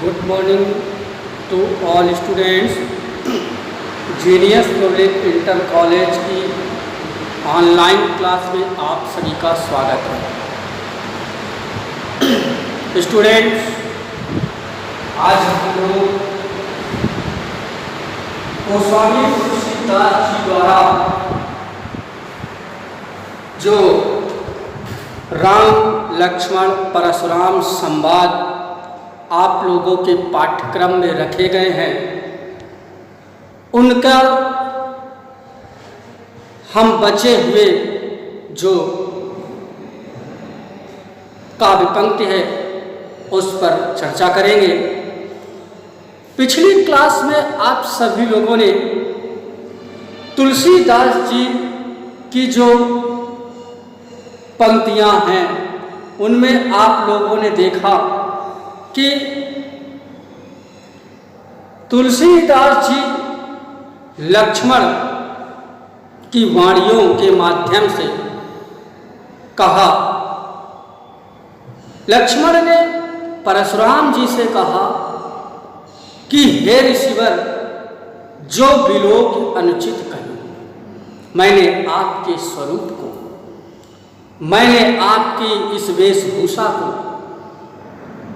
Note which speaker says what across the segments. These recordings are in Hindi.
Speaker 1: Good morning to all students. Genius Public Inter College की ऑनलाइन क्लास में आप सभी का स्वागत है। स्टूडेंट्स, आज हम लोग गोस्वामी तुलसीदास जी द्वारा जो राम लक्ष्मण परशुराम संवाद आप लोगों के पाठ्यक्रम में रखे गए हैं, उनका हम बचे हुए जो काव्य पंक्ति है उस पर चर्चा करेंगे। पिछली क्लास में आप सभी लोगों ने तुलसीदास जी की जो पंक्तियां हैं उनमें आप लोगों ने देखा कि तुलसीदास जी लक्ष्मण की वाणियों के माध्यम से कहा, लक्ष्मण ने परशुराम जी से कहा कि हे ऋषिवर, जो विलोक अनुचित कही, मैंने आपके स्वरूप को, मैंने आपकी इस वेशभूषा को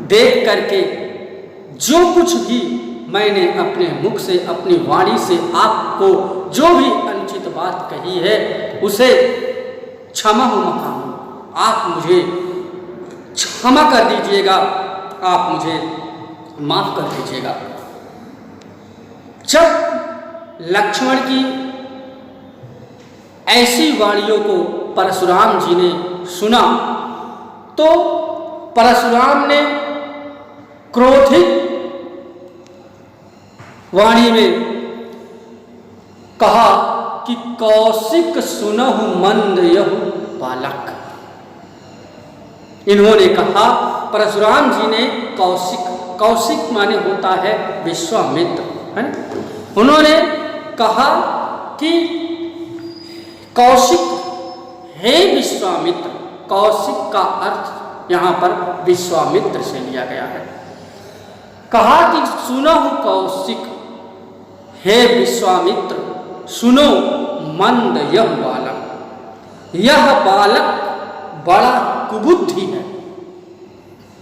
Speaker 1: देख करके जो कुछ भी मैंने अपने मुख से, अपनी वाणी से आपको जो भी अनुचित बात कही है उसे क्षमा मकाम, आप मुझे क्षमा कर दीजिएगा, आप मुझे माफ कर दीजिएगा। जब लक्ष्मण की ऐसी वाणियों को परशुराम जी ने सुना तो परशुराम ने क्रोधित वाणी में कहा कि कौशिक सुनहु मंद यहु बालक। इन्होंने कहा, परशुराम जी ने कौशिक, कौशिक माने होता है विश्वामित्र, है ना? उन्होंने कहा कि कौशिक, हे विश्वामित्र, कौशिक का अर्थ यहां पर विश्वामित्र से लिया गया है। कहा कि सुनहु कौशिक, हे विश्वामित्र, सुनो मंद यह बालक, यह बालक बड़ा कुबुद्धि है,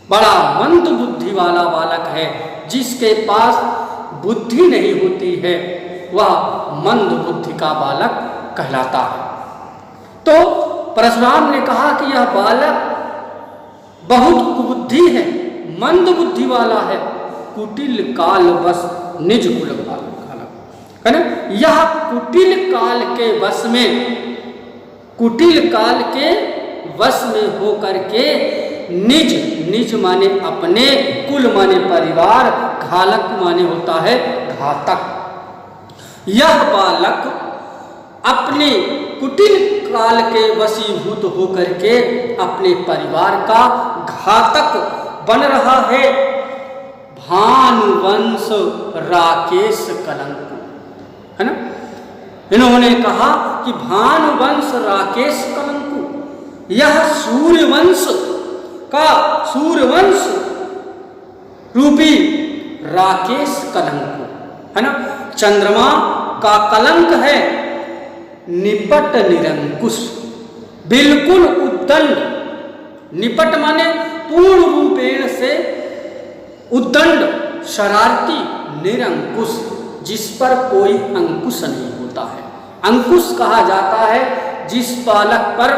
Speaker 1: बड़ा मंद बुद्धि वाला बालक है, जिसके पास बुद्धि नहीं होती है वह मंद बुद्धि का बालक कहलाता है। तो परशुराम ने कहा कि यह बालक बहुत कुबुद्धि है, मंद बुद्धि वाला है, कुटिल काल बस निज कुल बालक, है ना? यह कुटिल काल के वश में, कुटिल काल के वश में होकर के निज, निज माने अपने, कुल माने परिवार, घालक माने होता है घातक। यह बालक अपने कुटिल काल के वशीभूत होकर के अपने परिवार का घातक बन रहा है। भानुवंश राकेश कलंक, है ना? इन्होंने कहा कि भानुवंश राकेश कलंकु, यह सूर्यवंश का, सूर्यवंश रूपी राकेश कलंकु, है ना? चंद्रमा का कलंक है, निपट निरंकुश, बिल्कुल उद्दंड। निपट माने पूर्ण रूपेण से उद्दंड, शरारती, निरंकुश, जिस पर कोई अंकुश नहीं होता है। अंकुश कहा जाता है जिस बालक पर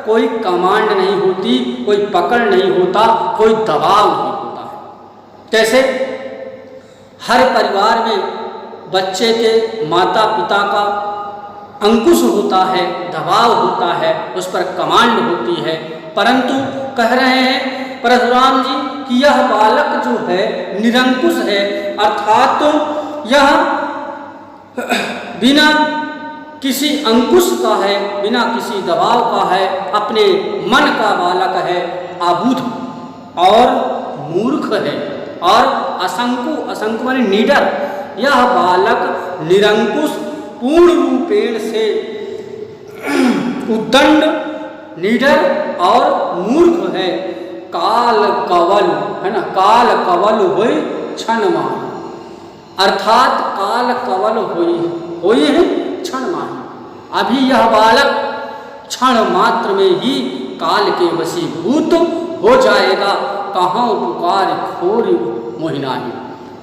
Speaker 1: कोई कमांड नहीं होती, कोई पकड़ नहीं होता, कोई दबाव नहीं होता है। जैसे हर परिवार में बच्चे के माता पिता का अंकुश होता है, दबाव होता है, उस पर कमांड होती है, परंतु कह रहे हैं परशुराम जी कि यह बालक जो है निरंकुश है, अर्थात तो यह बिना किसी अंकुश का है, बिना किसी दबाव का है, अपने मन का बालक है, अबुध और मूर्ख है और असंकु, असंकु माने निडर। यह बालक निरंकुश, पूर्ण रूपेण से उद्दंड, निडर और मूर्ख है। काल कवल, है ना? काल कवल हुई क्षण माही, अर्थात काल कवल होई है क्षण माही। अभी यह बालक क्षण मात्र में ही काल के वशीभूत हो जाएगा। कहाँ पुकार खोर मोहिनाही।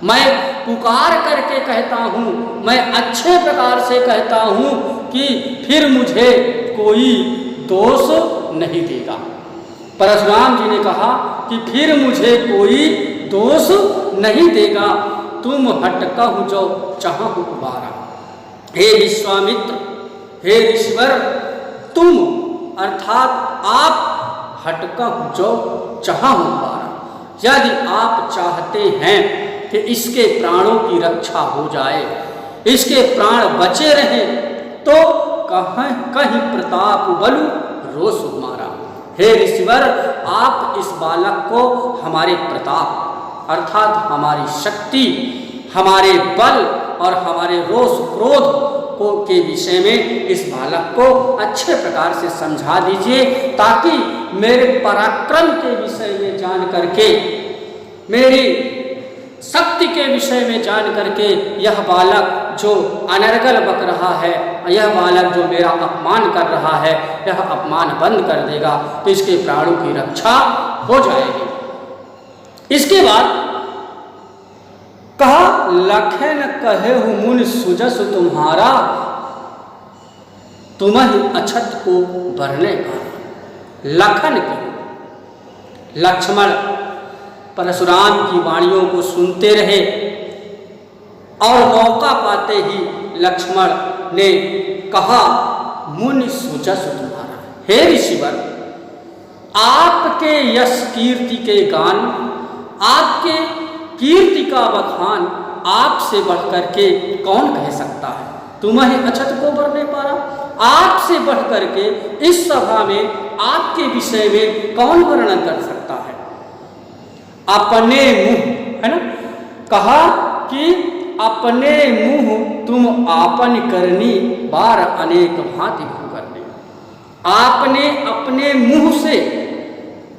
Speaker 1: मैं पुकार करके कहता हूँ, मैं अच्छे प्रकार से कहता हूँ कि फिर मुझे कोई दोष नहीं देगा। परशुराम जी ने कहा कि फिर मुझे कोई दोष नहीं देगा, तुम हटकहु जो चाहु कुबारा। हे विश्वामित्र, हे ऋषिवर, तुम अर्थात आप हटकहु जो चाहु कुबारा। यदि आप चाहते हैं कि इसके प्राणों की रक्षा हो जाए, इसके प्राण बचे रहें, तो कहीं प्रताप बलु रोष मारा। हे ऋषिवर, आप इस बालक को हमारे प्रताप अर्थात हमारी शक्ति, हमारे बल और हमारे रोष क्रोध के विषय में इस बालक को अच्छे प्रकार से समझा दीजिए, ताकि मेरे पराक्रम के विषय में जान करके, मेरी शक्ति के विषय में जान करके यह बालक जो अनर्गल बक रहा है, यह बालक जो मेरा अपमान कर रहा है, यह अपमान बंद कर देगा, तो इसके प्राणों की रक्षा हो जाएगी। इसके बाद कहा, लखन कहेहु मुनि सुजस तुम्हारा, तुम्हि अछत को बरने का। लखन की लक्ष्मण परशुराम की वाणियों को सुनते रहे और मौका पाते ही लक्ष्मण ने कहा, मुनि सुजस तुम्हारा। हे ऋषिवर, आपके यश कीर्ति के गान, आपके कीर्ति का बखान आपसे बढ़ करके कौन कह सकता है। तुम्हें अछत को बरने पारा, आपसे बढ़ करके इस सभा में आपके विषय में कौन वर्णन कर सकता है। अपने मुंह, है ना, कहा कि अपने मुंह तुम आपन करनी, बार अनेक भांति भू करने। आपने अपने मुंह से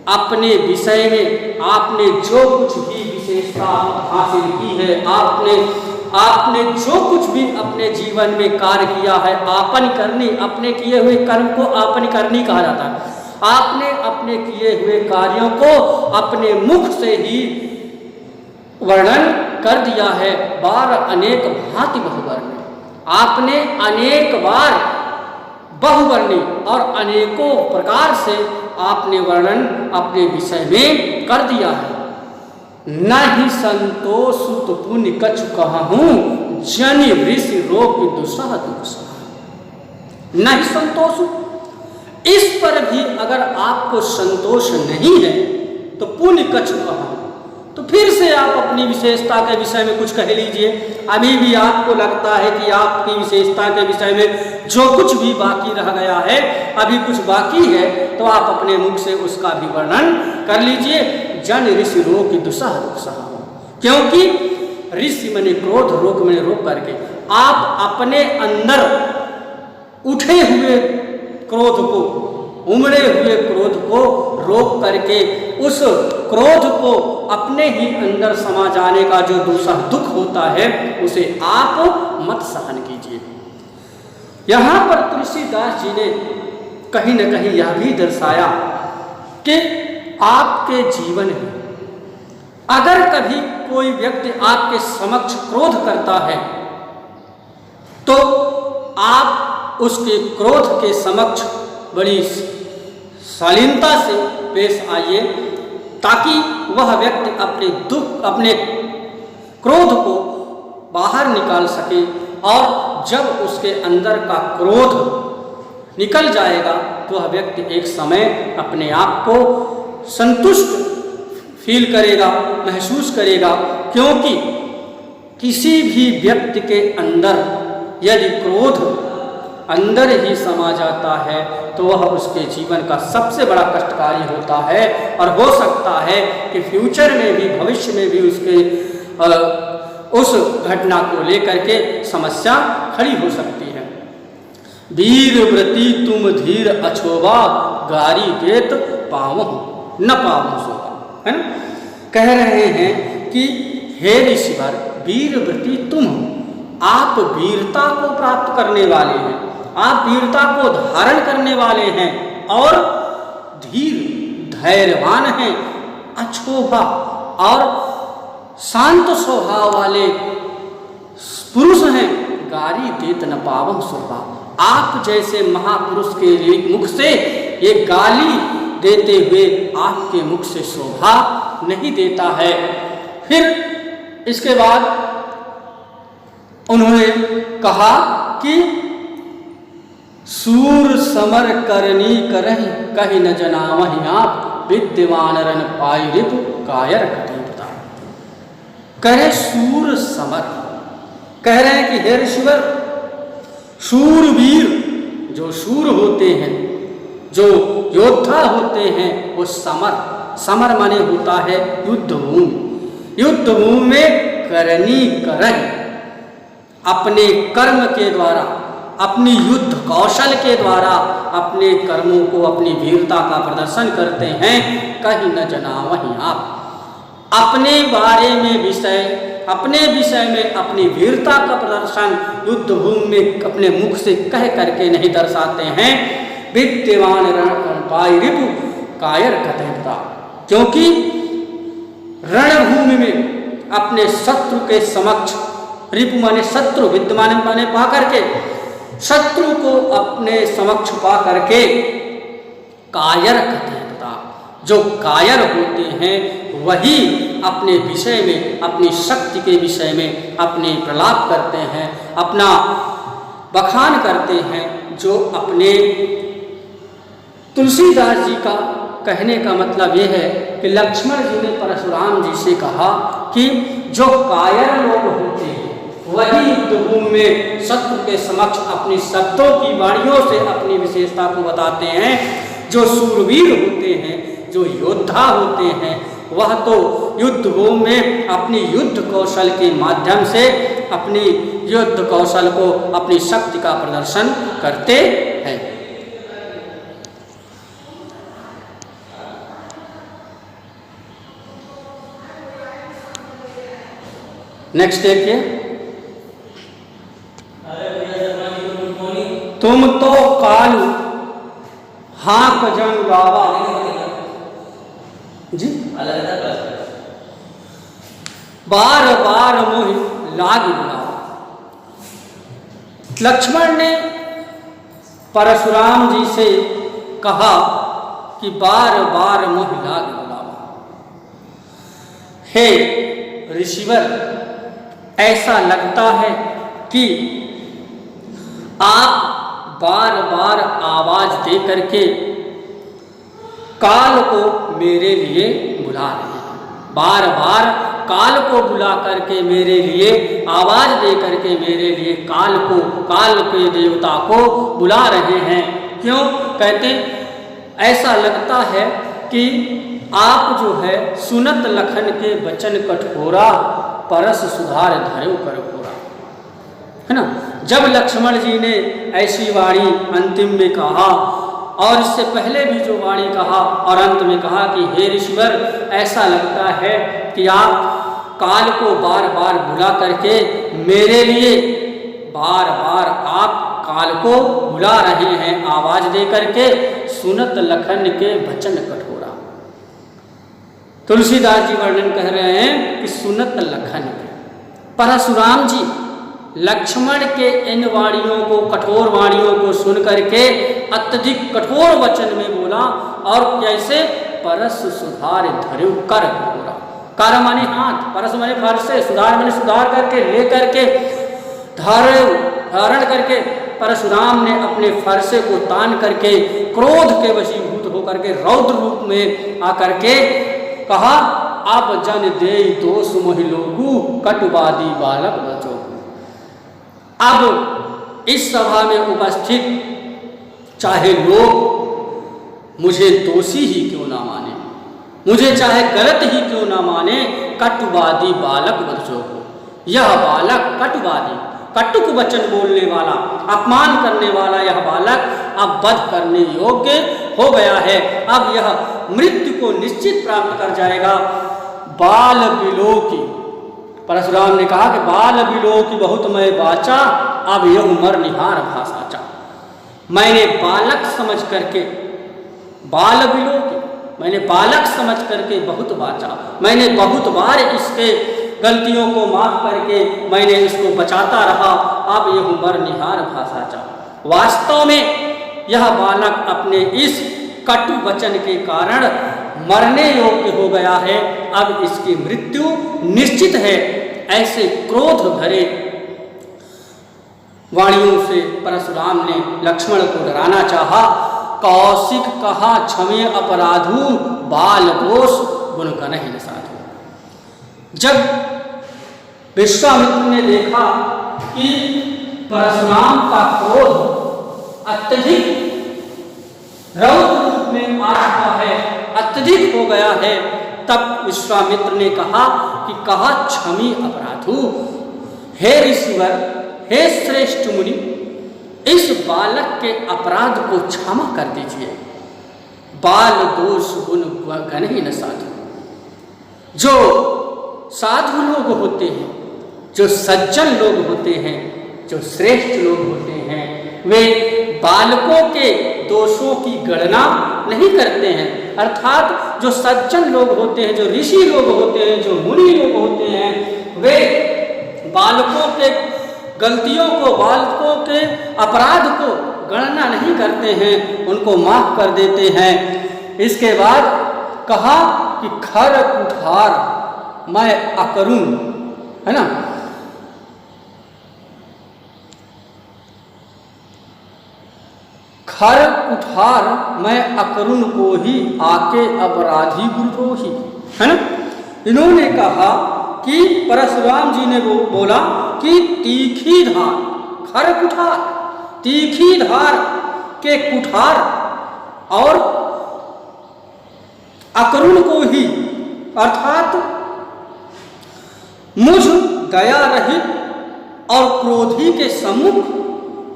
Speaker 1: अपने विषय में आपने जो कुछ भी विशेषता हासिल की है, आपने जो कुछ भी अपने जीवन में कार्य किया है, आपन करनी, अपने किए हुए कर्म को आपन करनी कहा जाता है। आपने अपने किए हुए कार्यों को अपने मुख से ही वर्णन कर दिया है। बार अनेक भांति बहुवर्णी, आपने अनेक बार बहुवर्णी और अनेकों प्रकार से आपने वर्णन अपने विषय में कर दिया है। नहीं संतोष तो पुण्य कछु कहूँ, जनि वृषि रोग दुसह दुसह। नहीं संतोष, इस पर भी अगर आपको संतोष नहीं है तो पुण्य कछु कहूँ, तो फिर से आप अपनी विशेषता के विषय में कुछ कह लीजिए। अभी भी आपको लगता है कि आपकी विशेषता के विषय में जो कुछ भी बाकी रह गया है, अभी कुछ बाकी है, तो आप अपने मुख से उसका भी वर्णन कर लीजिए। जन ऋषि रोग दुसह दुसह, क्योंकि ऋषि मने क्रोध, रोग मने रोक करके आप अपने अंदर उठे हुए क्रोध को, उमड़े हुए क्रोध को रोक करके उस क्रोध को अपने ही अंदर समा जाने का जो दूसरा दुख होता है, उसे आप मत सहन कीजिए। यहाँ पर तुलसीदास जी ने कहीं न कहीं यह भी दर्शाया कि आपके जीवन में अगर कभी कोई व्यक्ति आपके समक्ष क्रोध करता है, तो आप उसके क्रोध के समक्ष बड़ी शालीनता से पेश आइए, ताकि वह व्यक्ति अपने दुख, अपने क्रोध को बाहर निकाल सके। और जब उसके अंदर का क्रोध निकल जाएगा, तो वह व्यक्ति एक समय अपने आप को संतुष्ट फील करेगा, महसूस करेगा। क्योंकि किसी भी व्यक्ति के अंदर यदि क्रोध अंदर ही समा जाता है, तो वह उसके जीवन का सबसे बड़ा कष्टकारी होता है। और हो सकता है कि फ्यूचर में भी, भविष्य में भी उसके उस घटना को लेकर के समस्या खड़ी हो सकती है। वीर व्रती तुम धीर अछोबा, गारी देत पावो न पावो सोबा, है ना। कह रहे हैं कि हे ऋषिवर वीरव्रती तुम हो, आप वीरता को प्राप्त करने वाले हैं, आप वीरता को धारण करने वाले हैं और धीर धैर्यवान हैं, अक्षोभा और शांत स्वभाव वाले पुरुष हैं। गारी देत न पावम सुरभा, आप जैसे महापुरुष के मुख से ये गाली देते हुए आपके मुख से शोभा नहीं देता है। फिर इसके बाद उन्होंने कहा कि सूर समर करनी करहि कहीं न जनावहि आप, विद्यमान रन पाई रिपु कायर कटिबता। कहे सूर समर, कह रहे हैं कि हे ऋषिवर शूरवीर जो शूर होते हैं, जो योद्धा होते हैं, वो समर माने होता है युद्ध भूमि। युद्ध भूमि में करनी करहि, अपने कर्म के द्वारा, अपनी युद्ध कौशल के द्वारा अपने कर्मों को, अपनी वीरता का प्रदर्शन करते हैं। कहीं न जनावहि आप, अपने बारे में विषय, अपने विषय में अपनी वीरता का प्रदर्शन युद्ध भूमि में अपने मुख से कह करके नहीं दर्शाते हैं। विद्यमान रणपाई रिपु कायर कथयता, क्योंकि रणभूमि में अपने शत्रु के समक्ष, रिपु माने शत्रु, विद्यमान माने पा करके, शत्रु को अपने समक्ष पा करके कायर कथयता, जो कायर होते हैं वही अपने विषय में, अपनी शक्ति के विषय में अपने प्रलाप करते हैं, अपना बखान करते हैं। जो अपने तुलसीदास जी का कहने का मतलब ये है कि लक्ष्मण जी ने परशुराम जी से कहा कि जो कायर लोग होते हैं वही युद्ध भूमि में शत्रु के समक्ष अपनी शब्दों की वाणियों से अपनी विशेषता को बताते हैं। जो शूरवीर होते हैं, जो योद्धा होते हैं, वह तो युद्ध भूमि में अपनी युद्ध कौशल के माध्यम से अपनी युद्ध कौशल को, अपनी शक्ति का प्रदर्शन करते हैं। नेक्स्ट देखिए, तुम तो कालू हाँक जन गावा जी, बार बार मोहि लाग बुलावा। लक्ष्मण ने परशुराम जी से कहा कि बार बार मोहि लाग बुलावा। हे ऋषिवर, ऐसा लगता है कि आप बार बार आवाज दे करके काल को मेरे लिए बुला रहे हैं, बार बार काल को बुला करके मेरे लिए आवाज दे करके मेरे लिए काल को, काल के देवता को बुला रहे हैं। क्यों कहते, ऐसा लगता है कि आप जो है सुनत लखन के वचन कठोरा, परस सुधार धर्यो कर पूरा, है ना। जब लक्ष्मण जी ने ऐसी वाणी अंतिम में कहा और इससे पहले भी जो वाणी कहा और अंत में कहा कि हे ऋषिवर, ऐसा लगता है कि आप काल को बार बार बुला करके मेरे लिए बार बार आप काल को बुला रहे हैं आवाज दे करके, सुनत लखन के वचन कठोरा। तुलसीदास जी वर्णन कह रहे हैं कि सुनत लखन के, परशुराम जी लक्ष्मण के इन वाणियों को, कठोर वाणियों को सुन करके अत्यधिक कठोर वचन में बोला और कैसे, परस सुधार धर्यो कर बोला। कर माने हाथ, परस माने फरसे, सुधार माने सुधार करके, ले करके, धारण करके परशुराम ने अपने फरसे को तान करके क्रोध के वशीभूत होकर के रौद्र रूप में आकर के कहा, अब जन दे दोष मोहि लोगु कटुवादी बालक बचो। अब इस सभा में उपस्थित चाहे लोग मुझे दोषी ही क्यों ना माने, मुझे चाहे गलत ही क्यों ना माने, कटुवादी बालक बच्चों को, यह बालक कटुवादी, कटुक वचन बोलने वाला, अपमान करने वाला यह बालक अब वध करने योग्य हो गया है। अब यह मृत्यु को निश्चित प्राप्त कर जाएगा। बाल बिलो की, परशुराम ने कहा कि बाल बिलो की बहुत मैं बाचा, अब यह उमर निहार भाषाचा। मैंने बालक समझ करके, बाल बिलो की मैंने बालक समझ करके बहुत बाचा, मैंने बहुत बार इसके गलतियों को माफ करके मैंने इसको बचाता रहा, अब यह उमर निहार भाषाचा। वास्तव में यह बालक अपने इस कटु वचन के कारण मरने योग्य हो गया है, अब इसकी मृत्यु निश्चित है। ऐसे क्रोध भरे वाणियों से परशुराम ने लक्ष्मण को डराना चाहा। कौशिक कहा क्षमे अपराधु, बाल दोष गुण कनहि न साधु। जब विश्वामित्र ने देखा कि परशुराम का क्रोध अत्यधिक रौद्र रूप में आ चुका है, अत्यधिक हो गया है, तब विश्वामित्र ने कहा कि कहा क्षमी अपराधु, हे ऋषिवर, हे श्रेष्ठ मुनि, इस बालक के अपराध को क्षमा कर दीजिए। बाल दोष गुण कनहि न साधु। जो साधु लोग होते हैं, जो सज्जन लोग होते हैं, जो श्रेष्ठ लोग होते हैं, वे बालकों के दोषों की गणना नहीं करते हैं। अर्थात जो सज्जन लोग होते हैं, जो ऋषि लोग होते हैं, जो मुनि लोग होते हैं, वे बालकों के गलतियों को, बालकों के अपराध को गणना नहीं करते हैं, उनको माफ कर देते हैं। इसके बाद कहा कि खर कुठार मैं अकरुण, है ना, खर कुठार मैं अकरुण को ही आके अपराधी गुरुद्रोही, है ना। इन्होंने कहा कि परशुराम जी ने वो बोला कि तीखी धार, खर कुठार, तीखी धार के कुठार और अकरुण को ही, अर्थात मुझ दया रहित और क्रोधी के सम्मुख,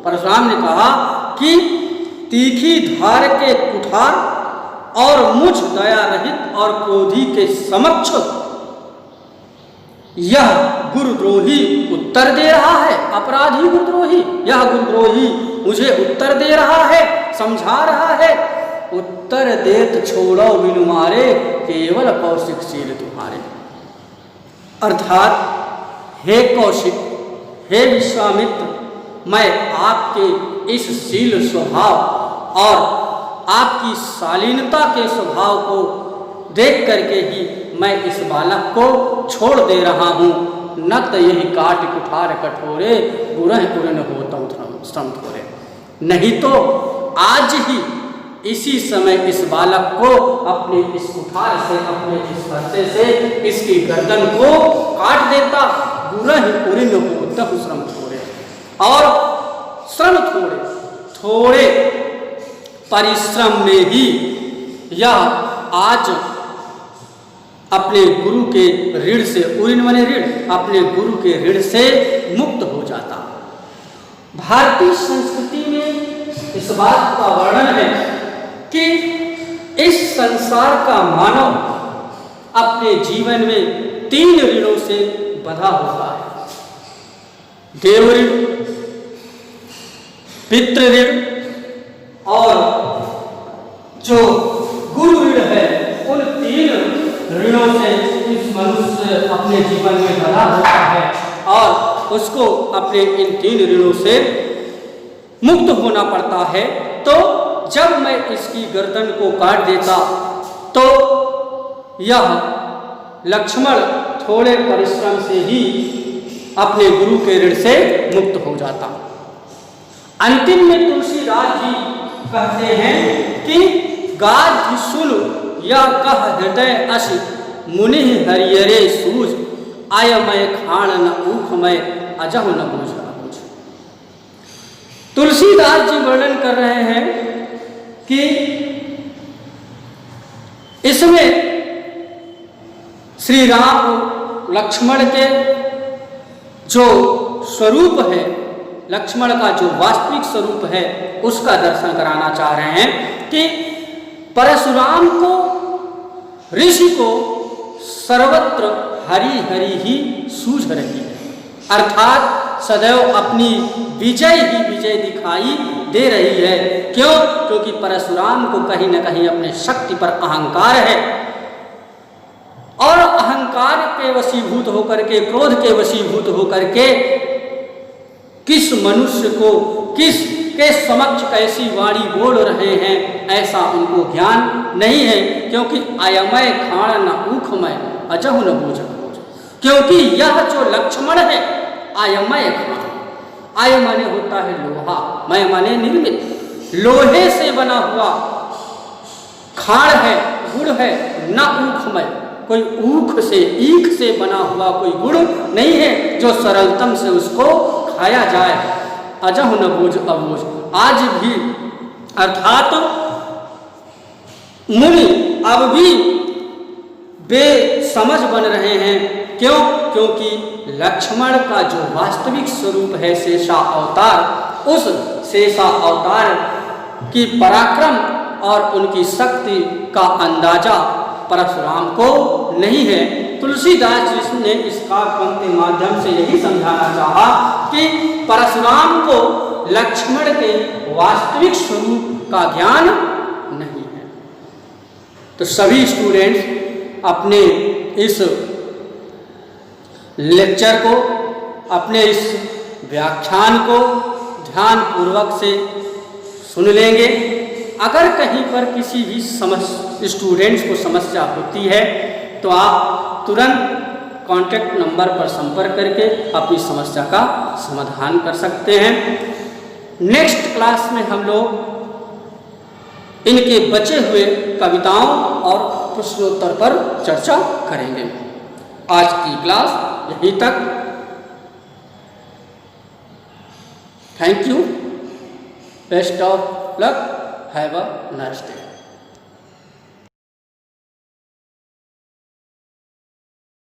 Speaker 1: परशुराम ने कहा कि तीखी धार के कुठार और मुझ दया रहित और क्रोधी के समक्ष यह गुरुद्रोही उत्तर दे रहा है, अपराधी गुरुद्रोही, यह गुरुद्रोही मुझे उत्तर दे रहा है, समझा रहा है। उत्तर देत छोड़ो बिनु मारे, केवल कौशिक शील तुम्हारे। अर्थात हे कौशिक, हे विश्वामित्र, मैं आपके इस शील स्वभाव और आपकी शालीनता के स्वभाव को देख करके ही मैं इस बालक को छोड़ दे रहा हूँ। न तो यही काट कुठार कठोरे, बुरह उरन होता श्रम थोरे। नहीं तो आज ही इसी समय इस बालक को अपने इस कुठार से, अपने इस फरसे से इसकी गर्दन को काट देता। बुरह उरन होता श्रम थोरे, और श्रम थोड़े, थोड़े परिश्रम में ही यह आज अपने गुरु के ऋण से, उरिन माने ऋण, अपने गुरु के ऋण से मुक्त हो जाता। भारतीय संस्कृति में इस बात का वर्णन है कि इस संसार का मानव अपने जीवन में 3 ऋणों से बंधा होता है। देव ऋण, पितृ ऋण और जो गुरु ऋण है, उन 3 ऋणों से इस मनुष्य अपने जीवन में बंधा होता है और उसको अपने इन 3 ऋणों से मुक्त होना पड़ता है। तो जब मैं इसकी गर्दन को काट देता तो यह लक्ष्मण थोड़े परिश्रम से ही अपने गुरु के ऋण से मुक्त हो जाता। अंतिम में तुलसीदास जी कहते हैं कि गाध सुन या कह हृदय अस, मुनि हरियरे सूझ, आय मैं खाण न ऊख मैं, अजह न बूझ न बूझ। तुलसीदास जी वर्णन कर रहे हैं कि इसमें श्री राम लक्ष्मण के जो स्वरूप है, लक्ष्मण का जो वास्तविक स्वरूप है, उसका दर्शन कराना चाह रहे हैं कि परशुराम को, ऋषि को सर्वत्र हरी हरी ही सूझ रही है, अर्थात सदैव अपनी विजय ही विजय दिखाई दे रही है। क्यों? क्योंकि परशुराम को कहीं न कहीं अपने शक्ति पर अहंकार है, और अहंकार के वशीभूत होकर के, क्रोध के वशीभूत होकर के किस मनुष्य को किसके समक्ष कैसी वाणी बोल रहे हैं ऐसा उनको ज्ञान नहीं है। क्योंकि अयमय खाण न ऊखमय अजहु न बूझ, क्योंकि यह जो लक्ष्मण है अयमय खाण, आय माने होता है लोहा, मय माने निर्मित, लोहे से बना हुआ खाण है, गुड़ है, न ऊखमय, कोई ऊख से ईख से बना हुआ कोई गुड़ नहीं है जो सरलतम से उसको खाया जाए। अजहु न बूझ अबूझ, आज भी अर्थात मुनि अब भी बेसमझ बन रहे हैं। क्यों? क्योंकि लक्ष्मण का जो वास्तविक स्वरूप है शेषा अवतार, उस शेषा अवतार की पराक्रम और उनकी शक्ति का अंदाजा परशुराम को नहीं है। तुलसीदास जी ने इस काव्य के माध्यम से यही समझाना चाहा कि परशुराम को लक्ष्मण के वास्तविक स्वरूप का ज्ञान नहीं है। तो सभी स्टूडेंट्स अपने इस लेक्चर को, अपने इस व्याख्यान को ध्यान पूर्वक से सुन लेंगे। अगर कहीं पर किसी भी स्टूडेंट्स को समस्या होती है तो आप तुरंत कॉन्टैक्ट नंबर पर संपर्क करके अपनी समस्या का समाधान कर सकते हैं। नेक्स्ट क्लास में हम लोग इनके बचे हुए कविताओं और प्रश्नोत्तर पर चर्चा करेंगे। आज की क्लास यहीं तक। Thank you, best of luck, have a nice day.